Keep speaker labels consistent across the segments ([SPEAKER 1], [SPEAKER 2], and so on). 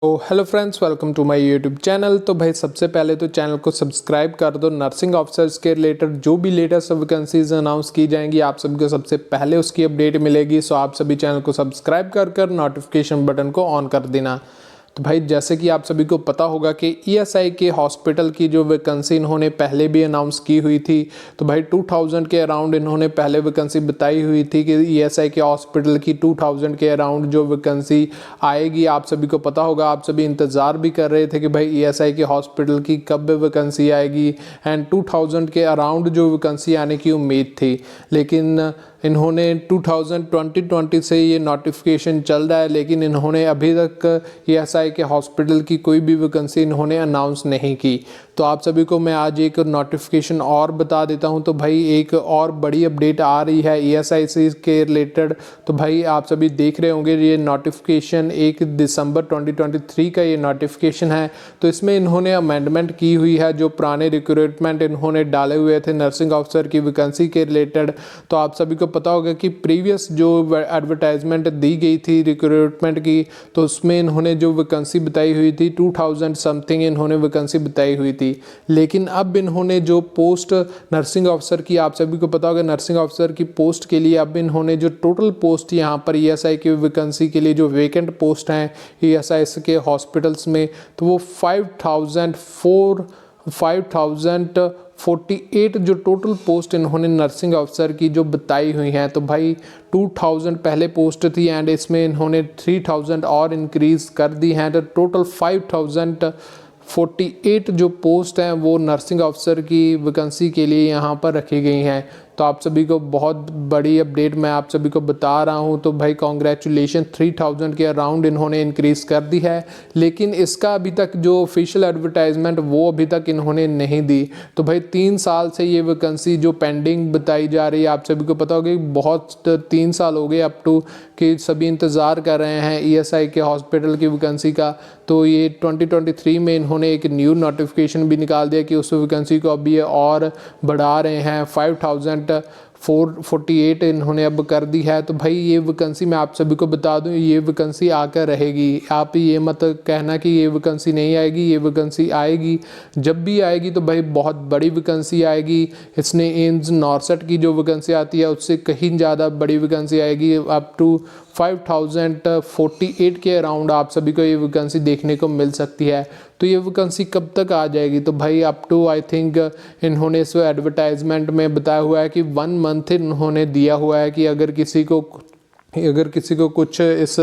[SPEAKER 1] तो hello friends, welcome to my YouTube channel. तो भाई सबसे पहले तो चैनल को सब्सक्राइब कर दो। नर्सिंग ऑफिसर्स के रिलेटेड जो भी लेटेस्ट वैकेंसीज अनाउंस की जाएंगी आप सभी को सबसे पहले उसकी अपडेट मिलेगी। सो आप सभी चैनल को सब्सक्राइब कर नोटिफिकेशन बटन को ऑन कर देना। तो भाई जैसे कि आप सभी को पता होगा कि ईएसआई के हॉस्पिटल की जो वैकेंसी इन्होंने पहले भी अनाउंस की हुई थी। तो भाई 2000 के अराउंड इन्होंने पहले वैकेंसी बताई हुई थी कि ईएसआई के हॉस्पिटल की 2000 के अराउंड जो वैकेंसी आएगी। आप सभी को पता होगा, आप सभी इंतज़ार भी कर रहे थे कि भाई ईएसआई के हॉस्पिटल की कब वैकेंसी आएगी एंड 2000 के अराउंड जो वैकेंसी आने की उम्मीद थी। लेकिन इन्होंने 2020 से ये नोटिफिकेशन चल रहा है, लेकिन इन्होंने अभी तक ईएसआई के हॉस्पिटल की कोई भी वैकेंसी इन्होंने अनाउंस नहीं की। तो आप सभी को मैं आज एक नोटिफिकेशन और बता देता हूं। तो भाई एक और बड़ी अपडेट आ रही है ईएसआई के रिलेटेड। तो भाई आप सभी देख रहे होंगे ये नोटिफिकेशन 1 दिसंबर 2023 का ये नोटिफिकेशन है। तो इसमें इन्होंने अमेंडमेंट की हुई है जो पुराने रिक्रूटमेंट इन्होंने डाले हुए थे नर्सिंग ऑफिसर की वैकेंसी के रिलेटेड। तो आप सभी को पता होगा कि प्रीवियस जो एडवर्टाइजमेंट दी गई थी रिक्रूटमेंट की, तो उसमें इन्होंने जो वैकेंसी बताई हुई थी 2000 समथिंग इन्होंने वैकेंसी बताई हुई थी। लेकिन अब इन्होंने जो पोस्ट नर्सिंग ऑफिसर की, आप सभी को पता होगा नर्सिंग ऑफिसर की पोस्ट के लिए अब इन्होंने जो टोटल पोस्ट यहाँ पर ईएसआई की वैकेंसी के लिए जो वेकेंट पोस्ट हैं ईएसआई के हॉस्पिटल्स में, तो वो 5048 जो टोटल पोस्ट इन्होंने नर्सिंग ऑफिसर की जो बताई हुई हैं। तो भाई 2000 पहले पोस्ट थी एंड इसमें इन्होंने 3000 और इंक्रीज़ कर दी हैं। तो टोटल 5048 जो पोस्ट हैं वो नर्सिंग ऑफिसर की वैकेंसी के लिए यहाँ पर रखी गई हैं। तो आप सभी को बहुत बड़ी अपडेट मैं आप सभी को बता रहा हूँ। तो भाई कॉन्ग्रेचुलेशन, 3000 के अराउंड इन्होंने इंक्रीज़ कर दी है। लेकिन इसका अभी तक जो ऑफिशियल एडवर्टाइजमेंट वो अभी तक इन्होंने नहीं दी। तो भाई 3 साल से ये वैकेंसी जो पेंडिंग बताई जा रही है, आप सभी को पता होगा बहुत 3 साल हो गए अप टू कि सभी इंतज़ार कर रहे हैं ईएसआई के हॉस्पिटल की वैकेंसी का। तो ये 2023 में इन्होंने एक न्यू नोटिफिकेशन भी निकाल दिया कि उस वैकेंसी को अभी ये और बढ़ा रहे हैं। 5448 इन्होंने अब कर दी है। तो भाई ये वैकेंसी मैं आप सभी को बता दूं, ये वैकेंसी आकर रहेगी। आप ये मत कहना कि ये वैकेंसी नहीं आएगी, ये वैकेंसी आएगी। जब भी आएगी तो भाई बहुत बड़ी वैकेंसी आएगी। इसने एम्स नॉर्सेट की जो वैकेंसी आती है उससे कहीं ज़्यादा बड़ी वैकेंसी आएगी। अप टू 5048 के अराउंड आप सभी को ये वैकेंसी देखने को मिल सकती है। तो ये वैकेंसी कब तक आ जाएगी? तो भाई अप टू आई थिंक इन्होंने इस एडवर्टाइजमेंट में बताया हुआ है कि 1 मंथ इन्होंने दिया हुआ है कि अगर किसी को कुछ इस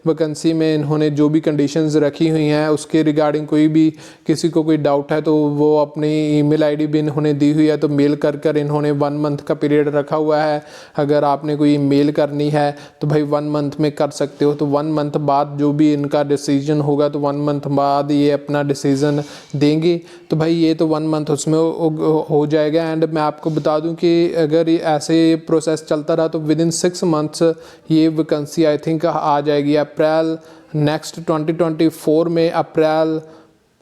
[SPEAKER 1] वैकेंसी में इन्होंने जो भी कंडीशंस रखी हुई हैं उसके रिगार्डिंग कोई भी किसी को कोई डाउट है तो वो अपनी ईमेल आईडी भी इन्होंने दी हुई है। तो मेल कर इन्होंने 1 मंथ का पीरियड रखा हुआ है। अगर आपने कोई मेल करनी है तो भाई 1 मंथ में कर सकते हो। तो 1 मंथ बाद जो भी इनका डिसीजन होगा तो 1 मंथ बाद ये अपना डिसीजन देंगे। तो भाई ये तो 1 मंथ उसमें हो जाएगा। एंड मैं आपको बता दूं कि अगर ये ऐसे प्रोसेस चलता रहा तो विद इन 6 मंथ्स ये वैकेंसी आई थिंक आ जाएगी। अप्रैल नेक्स्ट 2024 में अप्रैल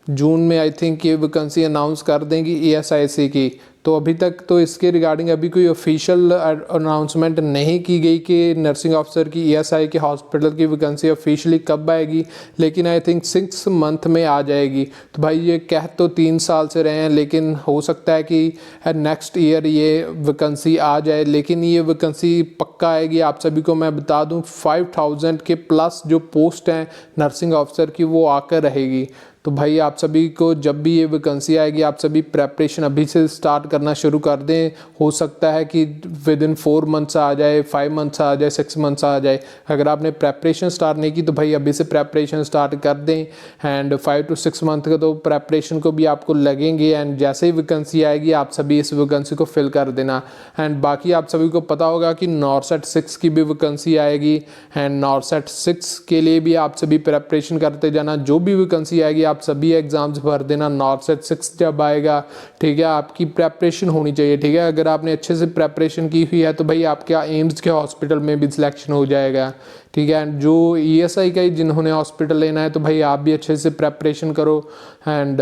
[SPEAKER 1] जून में आई थिंक ये वैकेंसी अनाउंस कर देंगी ईएसआईसी की। तो अभी तक तो इसके रिगार्डिंग अभी कोई ऑफिशियल अनाउंसमेंट नहीं की गई कि नर्सिंग ऑफिसर की ईएसआई के हॉस्पिटल की वैकेंसी ऑफिशियली कब आएगी, लेकिन आई थिंक 6 मंथ में आ जाएगी। तो भाई ये कह तो 3 साल से रहे हैं, लेकिन हो सकता है कि नेक्स्ट ईयर ये वैकेंसी आ जाए। लेकिन ये वैकेंसी पक्का आएगी। आप सभी को मैं बता दूं 5000 के प्लस जो पोस्ट हैं नर्सिंग ऑफिसर की वो आकर रहेगी। तो भाई आप सभी को जब भी ये वैकेंसी आएगी आप सभी प्रेपरेशन अभी से स्टार्ट करना शुरू कर दें। हो सकता है कि विद इन 4 मंथ्स आ जाए, 5 मंथ्स आ जाए, 6 मंथ्स आ जाए। अगर आपने प्रेपरेशन स्टार्ट नहीं की तो भाई अभी से प्रेपरेशन स्टार्ट कर दें। एंड 5 to 6 मंथ का तो प्रेपरेशन को भी आपको लगेंगे। एंड जैसे ही वैकेंसी आएगी आप सभी इस वैकेंसी को फिल कर देना। एंड बाकी आप सभी को पता होगा कि नॉर्सेट 6 की भी वैकेंसी आएगी। एंड नॉर्सेट 6 के लिए भी आप सभी प्रेपरेशन करते जाना। जो भी वैकेंसी आएगी आप सभी एग्जाम्स भर देना। नॉर्सेट 6 जब आएगा, ठीक है, आपकी प्रेपरेशन होनी चाहिए। ठीक है, अगर आपने अच्छे से प्रेपरेशन की हुई है तो भाई आपके एम्स के हॉस्पिटल में भी सिलेक्शन हो जाएगा। ठीक है, एंड जो ईएसआई का ही जिन्होंने हॉस्पिटल लेना है तो भाई आप भी अच्छे से प्रेपरेशन करो। एंड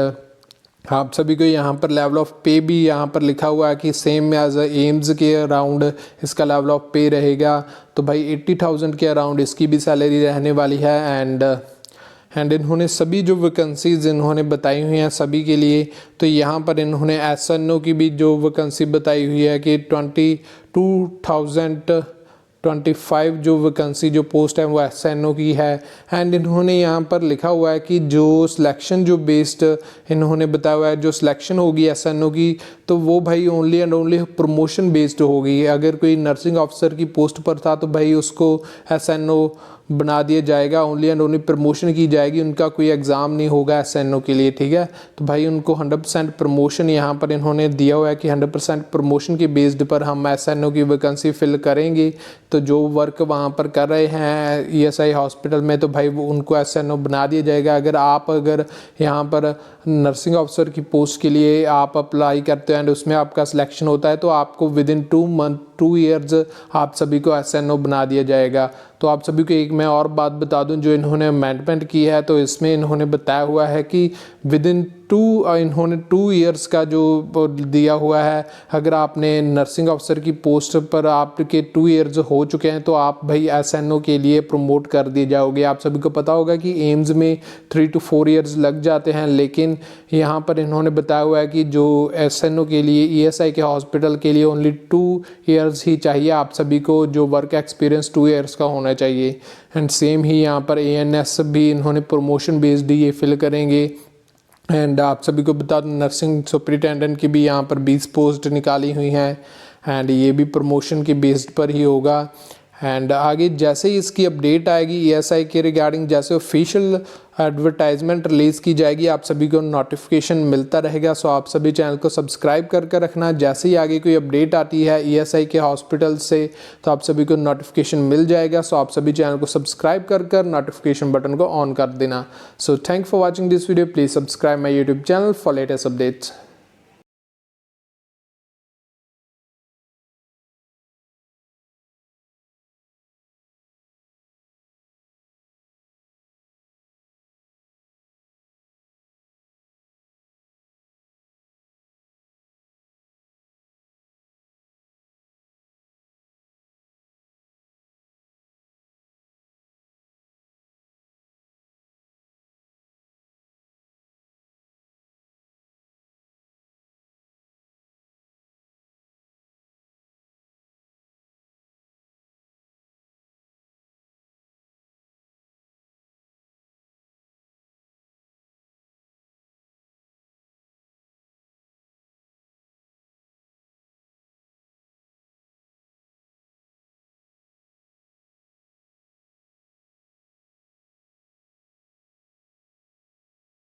[SPEAKER 1] आप सभी को यहाँ पर लेवल ऑफ पे भी यहाँ पर लिखा हुआ है कि सेम एज एम्स के अराउंड इसका लेवल ऑफ पे रहेगा। तो भाई 80,000 के अराउंड इसकी भी सैलरी रहने वाली है। एंड एंड इन्होंने सभी जो वैकेंसीज़ इन्होंने बताई हुई हैं सभी के लिए, तो यहाँ पर इन्होंने SNO की भी जो वैकेंसी बताई हुई है कि 22,025 जो वैकेंसी जो पोस्ट है वो SNO की है। एंड इन्होंने यहाँ पर लिखा हुआ है कि जो सिलेक्शन जो बेस्ड इन्होंने बताया हुआ है जो सिलेक्शन होगी SNO की, तो वो भाई only and only promotion based होगी। अगर कोई नर्सिंग ऑफिसर की पोस्ट पर था तो भाई उसको SNO बना दिया जाएगा, ओनली एंड ओनली प्रमोशन की जाएगी, उनका कोई एग्ज़ाम नहीं होगा SNO के लिए, ठीक है। तो भाई उनको 100% प्रमोशन यहाँ पर इन्होंने दिया हुआ है कि 100% प्रमोशन के बेस्ड पर हम SNO की वैकेंसी फिल करेंगे। तो जो वर्क वहाँ पर कर रहे हैं ESI हॉस्पिटल में, तो भाई वो उनको SNO बना दिया जाएगा। अगर यहाँ पर नर्सिंग ऑफिसर की पोस्ट के लिए आप अप्लाई करते हो एंड उसमें आपका सिलेक्शन होता है, तो आपको विदिन 2 ईयर्स आप सभी को SNO बना दिया जाएगा। तो आप सभी को एक मैं और बात बता दूं, जो इन्होंने अमेंडमेंट की है तो इसमें इन्होंने बताया हुआ है कि विदिन इन्होंने 2 ईयर्स का जो दिया हुआ है। अगर आपने नर्सिंग ऑफिसर की पोस्ट पर आपके 2 ईयर्स हो चुके हैं तो आप भाई SNO के लिए प्रमोट कर दिए जाओगे। आप सभी को पता होगा कि एम्स में 3 to 4 ईयर्स लग जाते हैं, लेकिन यहाँ पर इन्होंने बताया हुआ है कि जो SNO के लिए ESI के हॉस्पिटल के लिए ओनली 2 ईयर्स ही चाहिए आप सभी को, जो वर्क एक्सपीरियंस 2 ईयर्स का होना चाहिए। एंड सेम ही यहाँ पर ANS भी इन्होंने प्रमोशन बेस्ड ये फिल करेंगे। एंड आप सभी को बता दूं नर्सिंग सुपरिटेंडेंट की भी यहाँ पर 20 पोस्ट निकाली हुई हैं एंड ये भी प्रमोशन के बेस्ड पर ही होगा। एंड आगे जैसे ही इसकी अपडेट आएगी ESI के रिगार्डिंग, जैसे ऑफिशियल एडवर्टाइजमेंट रिलीज़ की जाएगी, आप सभी को नोटिफिकेशन मिलता रहेगा। सो आप सभी चैनल को सब्सक्राइब कर रखना। जैसे ही आगे कोई अपडेट आती है ESI के हॉस्पिटल से तो आप सभी को नोटिफिकेशन मिल जाएगा। सो आप सभी चैनल को सब्सक्राइब कर नोटिफिकेशन बटन को ऑन कर देना। So thank for watching this video. Please subscribe my YouTube channel for latest updates.